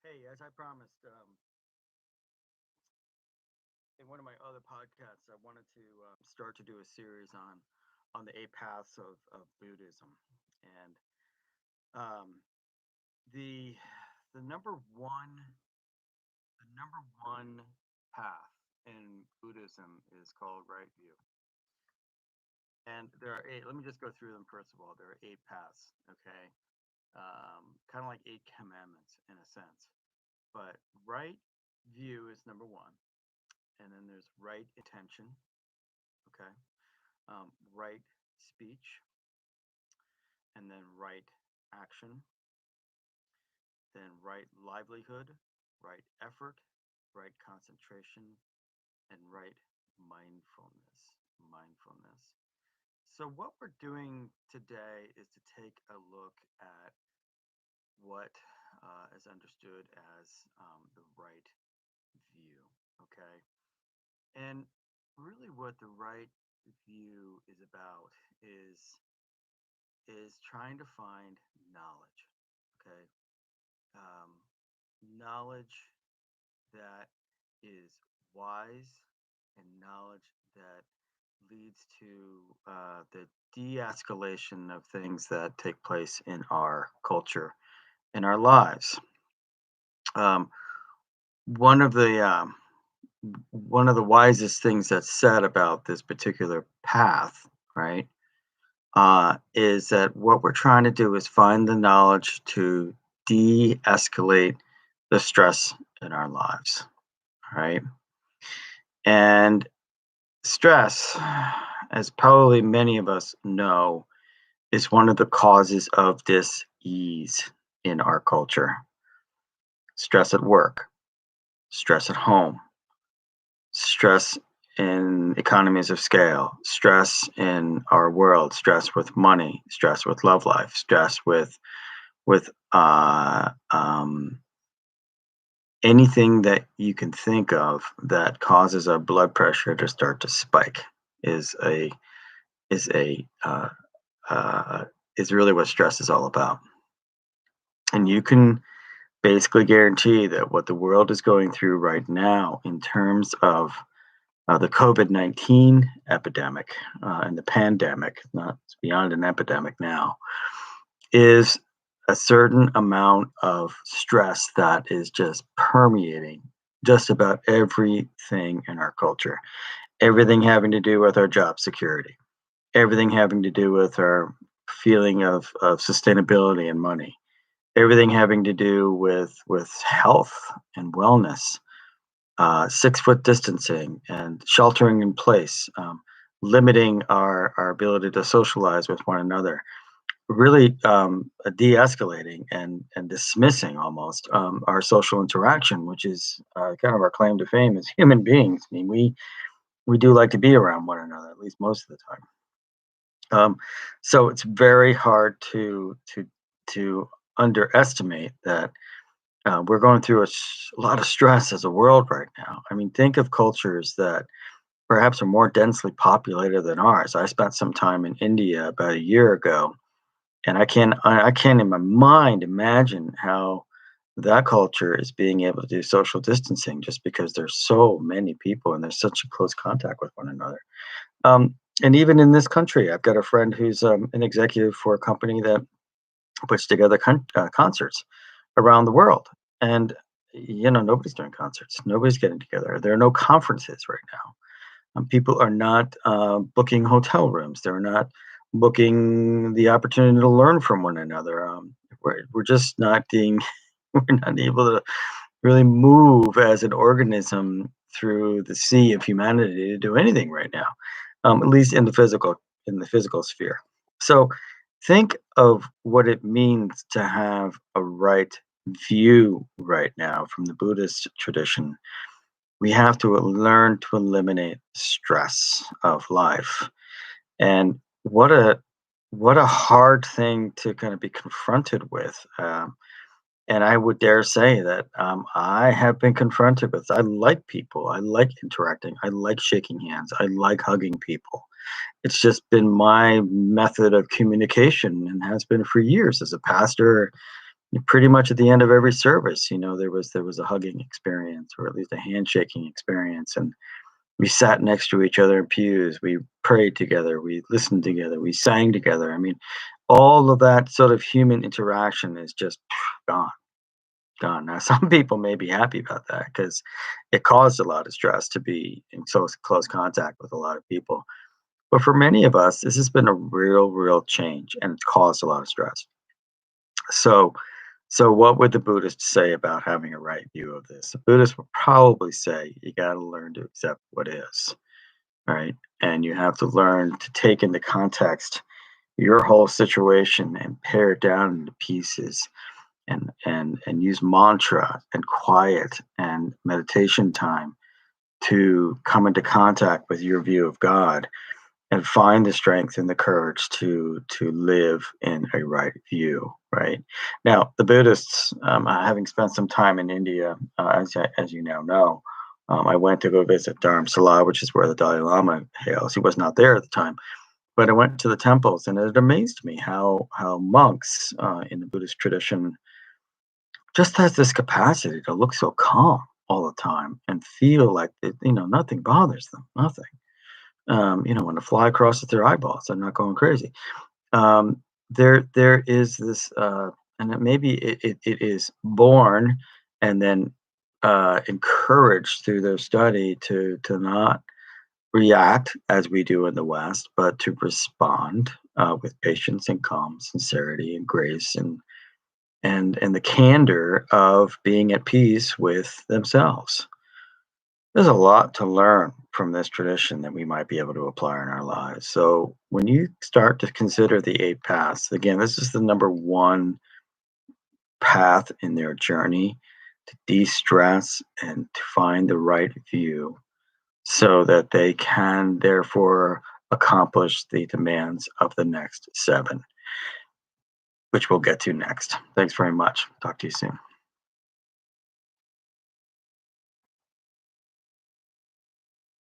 Hey, as I promised, in one of my other podcasts, I wanted to start to do a series on the eight paths of Buddhism, and um, the the number one path in Buddhism is called right view, and there are eight. Let me just go through them first of all. There are eight paths, okay, kind of like eight commandments in a sense, but right view is number one, and then there's right intention, okay, right speech, and then right action, then right livelihood, right effort, right concentration, and right mindfulness. Mindfulness. So, what we're doing today is to take a look at what is understood as the right view. Okay. And really, what the right view is about is trying to find knowledge. Okay. um, Knowledge that is wise and knowledge that leads to the de-escalation of things that take place in our culture, in our lives. Um, one of the one of the wisest things that's said about this particular path, right, is that what we're trying to do is find the knowledge to de-escalate the stress in our lives, right? And stress, as probably many of us know, is one of the causes of dis-ease in our culture. Stress at work, stress at home, stress in economies of scale, stress in our world, stress with money, stress with love life, stress with anything that you can think of that causes our blood pressure to start to spike is a is a uh, is really what stress is all about. And you can basically guarantee that what the world is going through right now in terms of the COVID-19 epidemic and the pandemic, not it's beyond an epidemic now, is a certain amount of stress that is just permeating just about everything in our culture. Everything having to do with our job security, everything having to do with our feeling of sustainability and money, everything having to do with health and wellness, 6 foot distancing and sheltering in place, limiting our ability to socialize with one another, really de-escalating and dismissing almost our social interaction, which is kind of our claim to fame as human beings. I mean, we do like to be around one another, at least most of the time. So it's very hard to underestimate that we're going through a lot of stress as a world right now. I mean, think of cultures that perhaps are more densely populated than ours. I spent some time in India about a year ago, and I can't in my mind imagine how that culture is being able to do social distancing just because there's so many people and there's such a close contact with one another. Um, and even in this country, I've got a friend who's an executive for a company that puts together concerts around the world. And, nobody's doing concerts, nobody's getting together. There are no conferences right now. People are not booking hotel rooms, they're not booking the opportunity to learn from one another. We're just not being, we're not able to really move as an organism through the sea of humanity to do anything right now, at least in the physical sphere. So think of what it means to have a right view right now from the Buddhist tradition. We have to learn to eliminate stress of life. And what a hard thing to kind of be confronted with. And I would dare say that I have been confronted with. I like people. I like interacting. I like shaking hands. I like hugging people. It's just been my method of communication and has been for years as a pastor, Pretty much at the end of every service, there was a hugging experience, or at least a handshaking experience, and we sat next to each other in pews. We prayed together. We listened together. We sang together. I mean, all of that sort of human interaction is just gone, gone. Now, some people may be happy about that because it caused a lot of stress to be in so close contact with a lot of people. But for many of us, this has been a real, real change, and it's caused a lot of stress. So, so what would the Buddhists say about having a right view of this? The Buddhists would probably say you got to learn to accept what is, right? And you have to learn to take into context your whole situation and pare it down into pieces, and use mantra and quiet and meditation time to come into contact with your view of God, and find the strength and the courage to live in a right view. Right now, the Buddhists, having spent some time in India, as you now know, I went to go visit Dharamsala, which is where the Dalai Lama hails. He was not there at the time, but I went to the temples, and it amazed me how monks in the Buddhist tradition just has this capacity to look so calm all the time and feel like nothing bothers them, nothing. When a fly crosses their eyeballs, they're not going crazy. There is this, and maybe it is born and then encouraged through their study to not react as we do in the West, but to respond with patience and calm, sincerity and grace, and the candor of being at peace with themselves. There's a lot to learn from this tradition that we might be able to apply in our lives. So when you start to consider the eight paths, again, this is the number one path in their journey to de-stress and to find the right view so that they can therefore accomplish the demands of the next seven, which we'll get to next. Thanks very much. Talk to you soon.